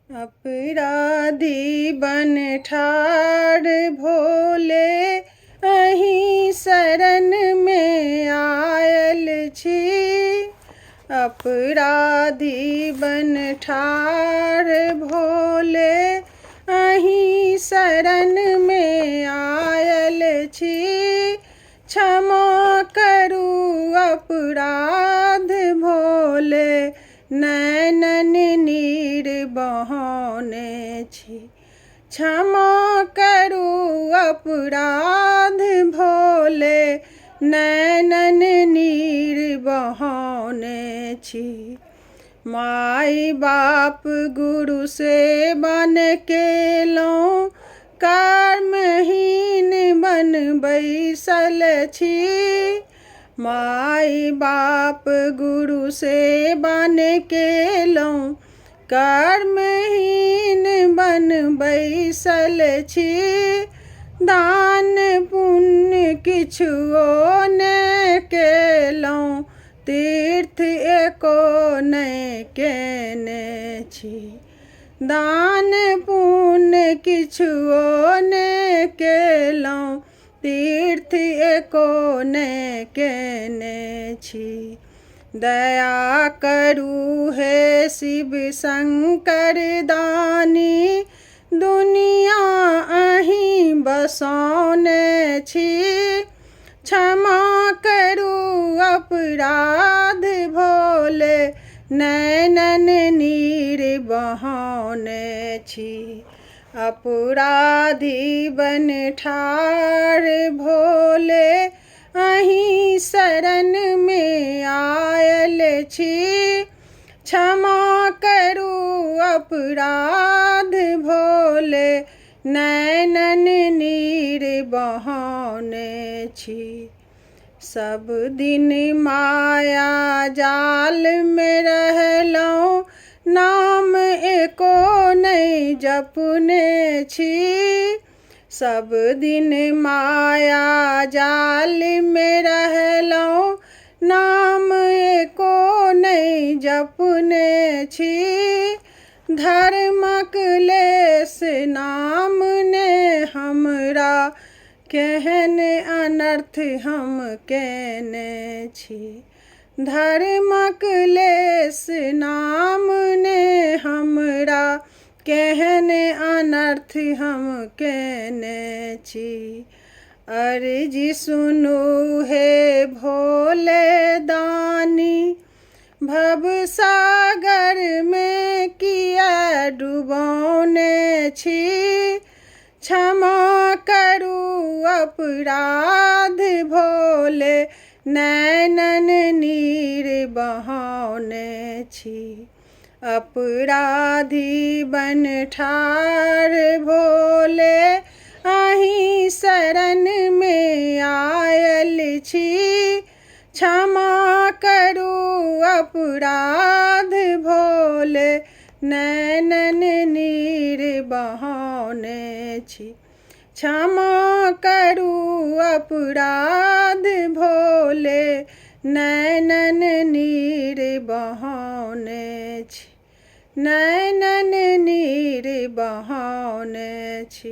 अपराधी बन ठाढ़ भोले, अहीं शरण में आयल छी। अपराधी बन ठाढ़ भोले, अहीं शरण में आयल छी। क्षमा करू अपराध भोले, नैनन नीर बहौने छी। क्षमा करू अपराध भोले, नैनन नीर बहौने छी। माई बाप गुरु से बन केलहुँ, कर्महीन बन बैसल छी। माई बाप गुरु से बन केलहुँ, कर्महीन बन बैसल छी। दान पुण्य किछुओ नहि केलहुँ, तीर्थ एको नहि केने छी। दान पुण्य किछुओ नहि केलहुँ, तीर्थ एको नहि केने छी। दया करू हे शिव शंकर दानी, दुनिया अहीं बसौने छी। क्षमा करू अपराध भोले, नैनन नीर बहौने छी। अपराधी बन ठाढ़ भोले, अहीं शरण में आयल छी। क्षमा करू अपराध भोले, नैनन नीर बहौने छी। सब दिन माया जाल में रहलहुँ, नाम एको नहि जपने छी। सब दिन माया जाल में रहलहुँ, नाम एको नहि जपने छी। धर्मक लेस नाम ने हमरा, केहन अनर्थ हम केने छी। धर्मक लेस नाम ने हमरा, केहन अनर्थ हम केने छी। अर्जी सुनू हे भोले दानी, भवसागर में किया डुबौने छी। क्षमा करू अपराध भोले, नैनन नीर बहौने छी। अपराधी बन ठाढ़ भोले, अहीं शरण में आयल छी। क्षमा करू अपराध भोले, नैनन नीर बहौने छी। क्षमा करू अपराध भोले, नैनन नीर बहौने छी। नैनन नीर बहौने छी।